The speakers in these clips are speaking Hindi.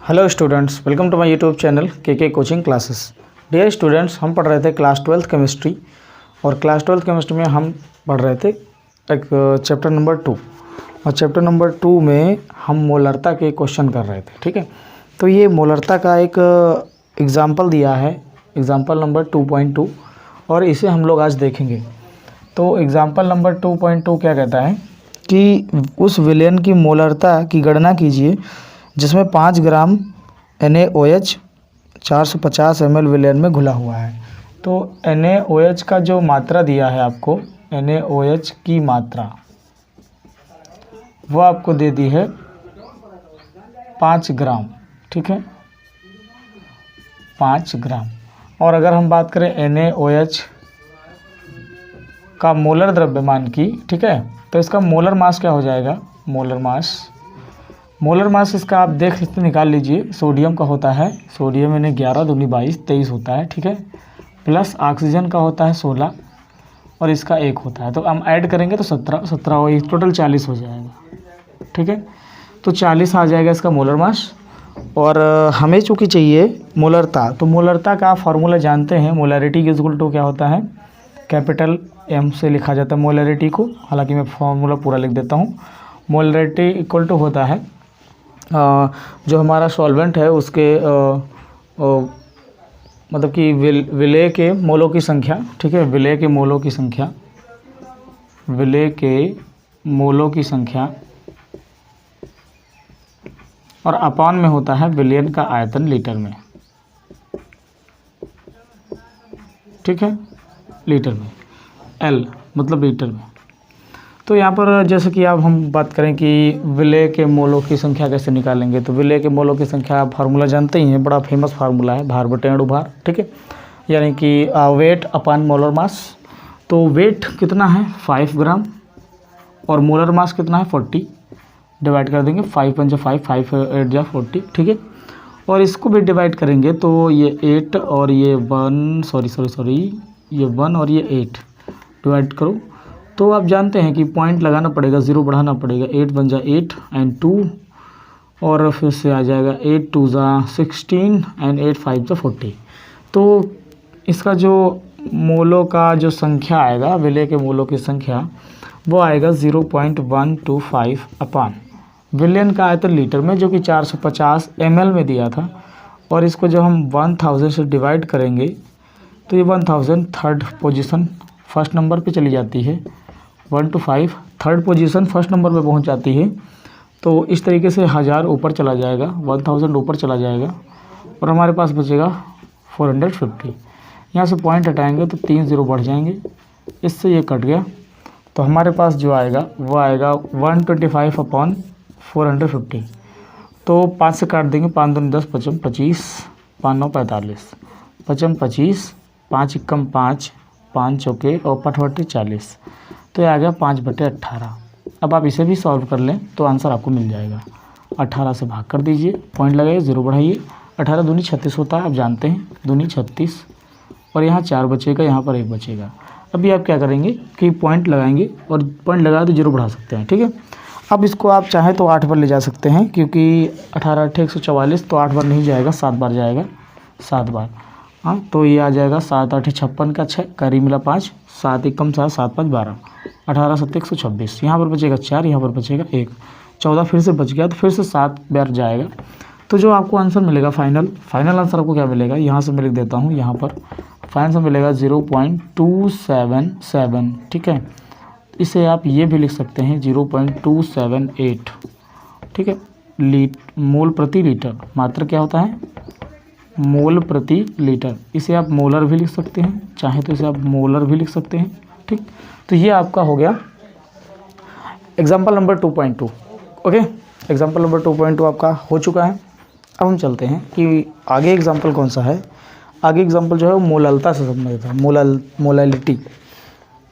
Hello students, welcome to my YouTube channel के कोचिंग क्लासेस। डियर स्टूडेंट्स, हम पढ़ रहे थे क्लास 12th केमिस्ट्री और क्लास 12th केमिस्ट्री में हम पढ़ रहे थे एक चैप्टर नंबर 2 और चैप्टर नंबर 2 में हम मोलरता के क्वेश्चन कर रहे थे। ठीक है, तो ये मोलरता का एक एग्जाम्पल दिया है, एग्जाम्पल नंबर 2.2 और इसे हम लोग आज देखेंगे। तो एग्जाम्पल नंबर 2.2 क्या कहता है कि उस विलेन की मोलरता की गणना कीजिए जिसमें 5 ग्राम NaOH 450 ml विलेन में घुला हुआ है। तो NaOH का जो मात्रा दिया है आपको, NaOH की मात्रा वो आपको दे दी है 5 ग्राम। ठीक है, 5 ग्राम। और अगर हम बात करें NaOH का मोलर द्रव्यमान की, ठीक है, तो इसका मोलर मास क्या हो जाएगा? मोलर मास इसका आप देख सकते, निकाल लीजिए। सोडियम का होता है, सोडियम यानी 11 दूनी 22 23 होता है। ठीक है, प्लस ऑक्सीजन का होता है 16 और इसका 1 होता है। तो हम ऐड करेंगे तो 17 वही टोटल 40 हो जाएगा। ठीक है, तो 40 आ जाएगा इसका मोलर मास। और हमें चूँकि चाहिए मोलरता, तो मोलरता का फार्मूला जानते हैं। मोलरिटी के इक्वल टू क्या होता है? कैपिटल M से लिखा जाता है मोलरिटी को। हालांकि मैं फार्मूला पूरा लिख देता हूँ। मोलरिटी इक्वल टू होता है जो हमारा सॉल्वेंट है उसके मतलब कि विलेय के मोलों की संख्या। ठीक है, विलेय के मोलों की संख्या, विलेय के मोलों की संख्या और अपान में होता है विलेन का आयतन लीटर में। ठीक है, लीटर में, L मतलब लीटर में। तो यहाँ पर जैसे कि अब हम बात करें कि विलेय के मोलों की संख्या कैसे निकालेंगे, तो विलेय के मोलों की संख्या आप फार्मूला जानते ही हैं, बड़ा फेमस फार्मूला है, भार बटे अणुभार। ठीक है, यानी कि वेट अपान मोलर मास। तो वेट कितना है? 5 ग्राम और मोलर मास कितना है? 40। डिवाइड कर देंगे, 5 × 5 5 8 जा 40। ठीक है, और इसको भी डिवाइड करेंगे तो ये 8 और ये 1 सॉरी ये 1 और ये 8 डिवाइड करो तो आप जानते हैं कि पॉइंट लगाना पड़ेगा, 0 बढ़ाना पड़ेगा। 8 बन जा 8 एंड 2 और फिर से आ जाएगा 8 2 जा 16 एंड 8 5 जा 40। तो इसका जो मोलों का जो संख्या आएगा, विलेय के मोलों की संख्या, वो आएगा 0.125 अपान विलियन का आयतन लीटर में, जो कि 450 ml में दिया था। और इसको जब हम 1000 से डिवाइड करेंगे तो ये 1000 थर्ड पोजीशन फर्स्ट नंबर पे चली जाती है। 1 to 5 third position first number पे पहुंच जाती है। तो इस तरीके से 1000 ऊपर चला जाएगा, 1000 ऊपर चला जाएगा और हमारे पास बचेगा 450। यहाँ से पॉइंट हटाएंगे तो 3 0 बढ़ जाएंगे, इससे ये कट गया। तो हमारे पास जो आएगा वो आएगा 125 अपॉन 450। तो 5 से काट देंगे, 5 दूनी 10 5 25 5 9 45 5 25 5 1 5 5 चौके और 5 40। तो ये आ गया 5/18। अब आप इसे भी सॉल्व कर लें तो आंसर आपको मिल जाएगा। 18 से भाग कर दीजिए, पॉइंट लगाइए, 0 बढ़ाइए। 18 दूनी 36 होता है, आप जानते हैं, दूनी 36 और यहाँ 4 बचेगा, यहाँ पर 1 बचेगा। अभी आप क्या करेंगे कि पॉइंट लगाएंगे और पॉइंट लगाए तो 0 बढ़ा सकते हैं। ठीक है, अब इसको आप चाहें तो 8 बार ले जा सकते हैं, क्योंकि 18 8 144, तो 8 बार नहीं जाएगा, 7 बार जाएगा, 7 बार। हाँ, तो ये आ जाएगा 7 8 56 का 6 करी मिला 5 7 1 7 7 5 12 18 7 126। यहाँ पर बचेगा 4, यहाँ पर बचेगा 1, 14 फिर से बच गया, तो फिर से 7 बार जाएगा। तो जो आपको आंसर मिलेगा फाइनल आंसर आपको क्या मिलेगा, यहाँ से मैं लिख देता हूँ, यहाँ पर फाइनल आंसर मिलेगा 0.277। ठीक है, इसे आप ये भी लिख सकते हैं 0.278। ठीक है, मोल प्रति लीटर, मात्रा क्या होता है? मोल प्रति लीटर। इसे आप मोलर भी लिख सकते हैं, चाहे तो इसे आप मोलर भी लिख सकते हैं। ठीक, तो ये आपका हो गया example number 2.2। Okay, example number 2.2 आपका हो चुका है। अब हम चलते हैं कि आगे एग्जाम्पल कौन सा है। आगे एग्जाम्पल जो है वो मोललता से संबंधित है, मोलैलिटी।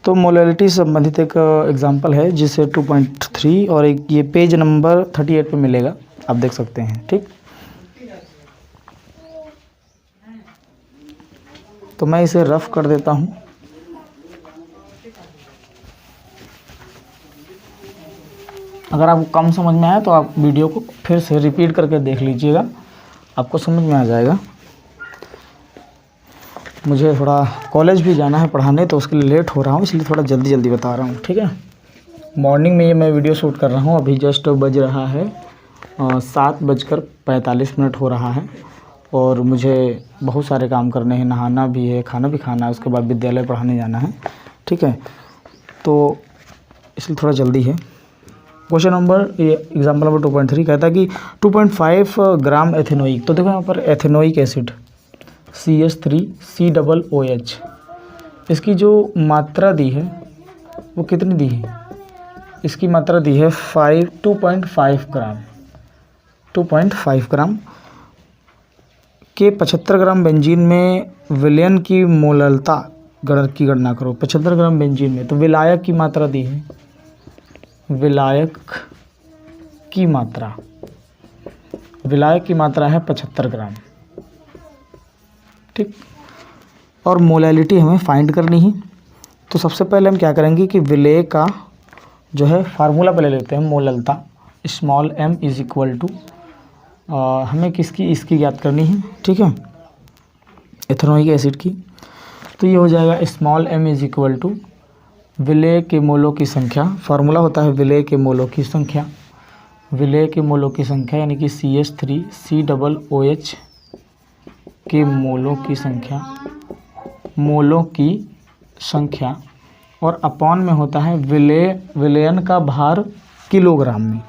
तो मोलैलिटी से संबंधित एक एग्जाम्पल है जिसे 2.3 और एक ये पेज नंबर 38 पे मिलेगा, आप देख सकते हैं। ठीक, तो मैं इसे रफ कर देता हूँ। अगर आपको कम समझ में आया तो आप वीडियो को फिर से रिपीट करके देख लीजिएगा, आपको समझ में आ जाएगा। मुझे थोड़ा कॉलेज भी जाना है पढ़ाने, तो उसके लिए लेट हो रहा हूँ, इसलिए थोड़ा जल्दी जल्दी बता रहा हूँ, ठीक है। मॉर्निंग में ये मैं वीडियो शूट कर रहा हूँ, अभी जस्ट बज रहा है 7:45 हो रहा है, और मुझे बहुत सारे काम करने हैं, नहाना भी है, खाना भी खाना है, उसके बाद विद्यालय पढ़ाने जाना है, ठीक है। तो इसलिए थोड़ा जल्दी है। क्वेश्चन नंबर ये एग्जाम्पल नंबर 2.3 कहता है कि 2.5 ग्राम एथेनोइक। तो देखो यहाँ पर एथेनोइक एसिड CH3COOH, इसकी जो मात्रा दी है वो कितनी दी है? इसकी मात्रा दी है 2.5 ग्राम। 2.5 ग्राम के 75 ग्राम बेंजीन में विलयन की मोललता की गणना करो। 75 ग्राम बेंजीन में, तो विलायक की मात्रा दी है, विलायक की मात्रा है 75 ग्राम, ठीक। और मोलैलिटी हमें फाइंड करनी है। तो सबसे पहले हम क्या करेंगे कि विलेय का जो है फार्मूला पहले लेते हैं, मोललता small m is equal to, हमें इसकी ज्ञात करनी है, ठीक है, एथेनोइक एसिड की। तो ये हो जाएगा small m is equal to विलेय के मोलों की संख्या, फार्मूला होता है विलेय के मोलों की संख्या, विलेय के मोलों की संख्या यानी कि CH3COOH के मोलों की संख्या, और अपॉन में होता है विलयन का भार किलोग्राम में।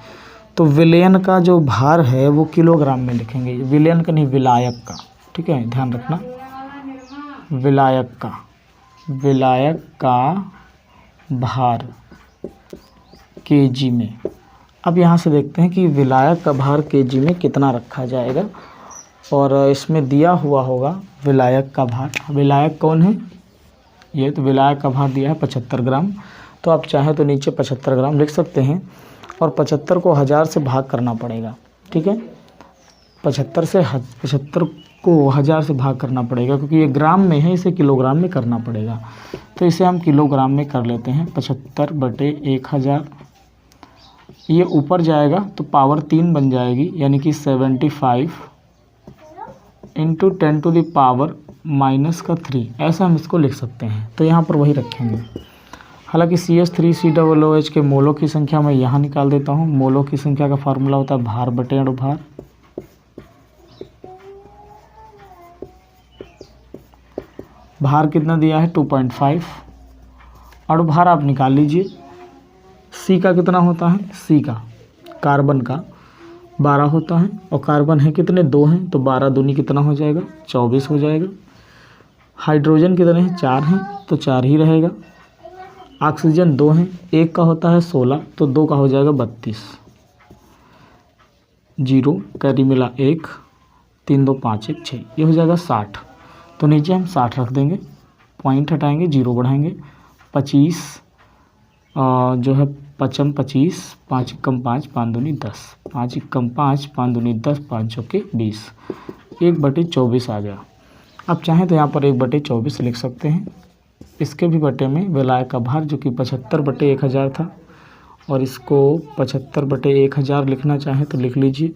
तो विलयन का जो भार है वो किलोग्राम में लिखेंगे, विलयन का नहीं, विलायक का, ठीक है, ध्यान रखना, विलायक का भार केजी में। अब यहाँ से देखते हैं कि विलायक का भार केजी में कितना रखा जाएगा, और इसमें दिया हुआ होगा विलायक का भार। विलायक कौन है? ये तो विलायक का भार दिया है 75 ग्राम, तो आप चाहें तो नीचे 75 ग्राम लिख सकते हैं, और 75 को 1000 से भाग करना पड़ेगा, ठीक है। 75 को 1000 से भाग करना पड़ेगा, क्योंकि ये ग्राम में है, इसे किलोग्राम में करना पड़ेगा। तो इसे हम किलोग्राम में कर लेते हैं, 75/1000। ये ऊपर जाएगा तो पावर 3 बन जाएगी, यानी कि 75 × 10⁻³ ऐसा हम इसको लिख सकते हैं। तो यहाँ पर वही रखेंगे। हालांकि CH3COOH के मोलों की संख्या मैं यहाँ निकाल देता हूँ। मोलों की संख्या का फार्मूला होता है भार बटे अणुभार। भार कितना दिया है? 2.5। अणुभार आप निकाल लीजिए। C का कितना होता है? C का कार्बन का 12 होता है, और कार्बन है कितने? 2 हैं, तो 12 दूनी कितना हो जाएगा? 24 हो जाएगा। हाइड्रोजन कितने हैं? 4 हैं, तो 4 ही रहेगा। ऑक्सीजन 2 हैं, 1 का होता है 16, तो 2 का हो जाएगा 32। 0 कैरी मिला 1, 3 2 5 1 6, ये हो जाएगा 60। तो नीचे हम 60 रख देंगे, पॉइंट हटाएंगे, 0 बढ़ाएंगे। 25 जो है 55 25, 5 × 5 5 दूनी 10, 5 × 5 5 दूनी 10, 5 चौके 20, 1/24 आ गया। अब चाहें तो यहाँ पर 1/24 लिख सकते हैं। इसके भी बटे में विलायक का भार जो कि 75/1000 था, और इसको 75/1000 लिखना चाहें तो लिख लीजिए।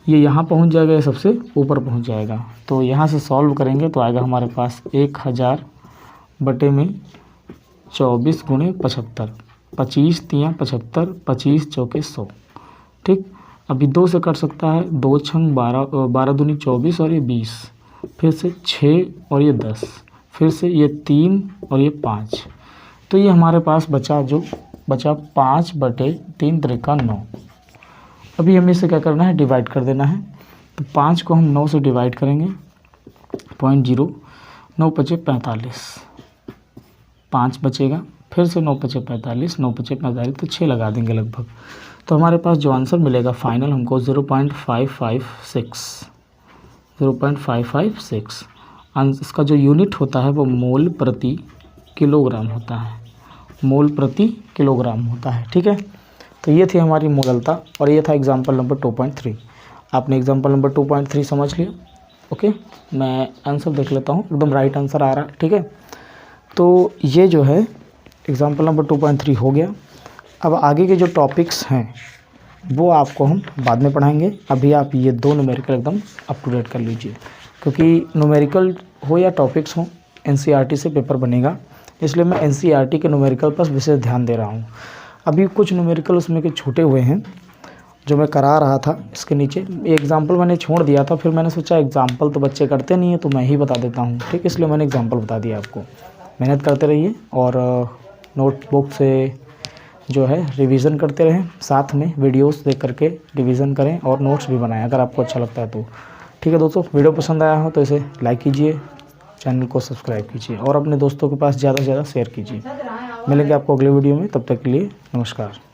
ये यहाँ पहुँच जाएगा, ये सबसे ऊपर पहुँच जाएगा। तो यहाँ से सॉल्व करेंगे तो आएगा हमारे पास 1000 बटे में 24 × 75, 25 × 75, 25 चौके 100, ठीक। अभी 2 से कट सकता है, 2 छंग 12, 12 दूनी 24 और ये 20, फिर से 6 और ये 10, फिर से ये 3 और ये 5। तो ये हमारे पास बचा 5/3 × 9। अभी हमें इसे क्या करना है? डिवाइड कर देना है। तो 5 को हम 9 से डिवाइड करेंगे, 0.0, 9 × 5 = 45, 5 बचेगा, फिर से 9 × 5 = 45, 9 × 5 = 45, तो 6 लगा देंगे लगभग। तो हमारे पास जो आंसर मिलेगा फाइनल हमको 0.556, 0.556। इसका जो यूनिट होता है वो मोल प्रति किलोग्राम होता है, मोल प्रति किलोग्राम होता है, ठीक है। तो ये थी हमारी मोललता, और ये था एग्जाम्पल नंबर 2.3। आपने एग्जाम्पल नंबर 2.3 समझ लिया? ओके, मैं आंसर देख लेता हूँ, एकदम राइट आंसर आ रहा है, ठीक है। तो ये जो है एग्जाम्पल नंबर 2.3 हो गया। अब आगे के जो टॉपिक्स हैं वो आपको हम बाद में पढ़ाएंगे। अभी आप ये 2 न्यूमेरिकल एकदम अप टू डेट कर लीजिए, क्योंकि न्यूमेरिकल हो या टॉपिक्स हो एनसीईआरटी से पेपर बनेगा, इसलिए मैं एनसीईआरटी के न्यूमेरिकल पर विशेष ध्यान दे रहा हूँ। अभी कुछ न्यूमेरिकल उसमें के छूटे हुए हैं जो मैं करा रहा था। इसके नीचे एग्जाम्पल मैंने छोड़ दिया था, फिर मैंने सोचा एग्जाम्पल तो बच्चे करते नहीं है तो मैं ही बता देता हूँ, ठीक, इसलिए मैंने एग्जाम्पल बता दिया आपको। मेहनत करते रहिए और नोटबुक से जो है रिवीजन करते रहें, साथ में वीडियोस देख करके रिवीजन करें और नोट्स भी बनाएं अगर आपको अच्छा लगता है तो। ठीक है दोस्तों, वीडियो पसंद आया हो तो इसे लाइक कीजिए, चैनल को सब्सक्राइब कीजिए और अपने दोस्तों के पास ज़्यादा से ज़्यादा शेयर कीजिए। मिलेंगे आपको अगले वीडियो में, तब तक के लिए नमस्कार।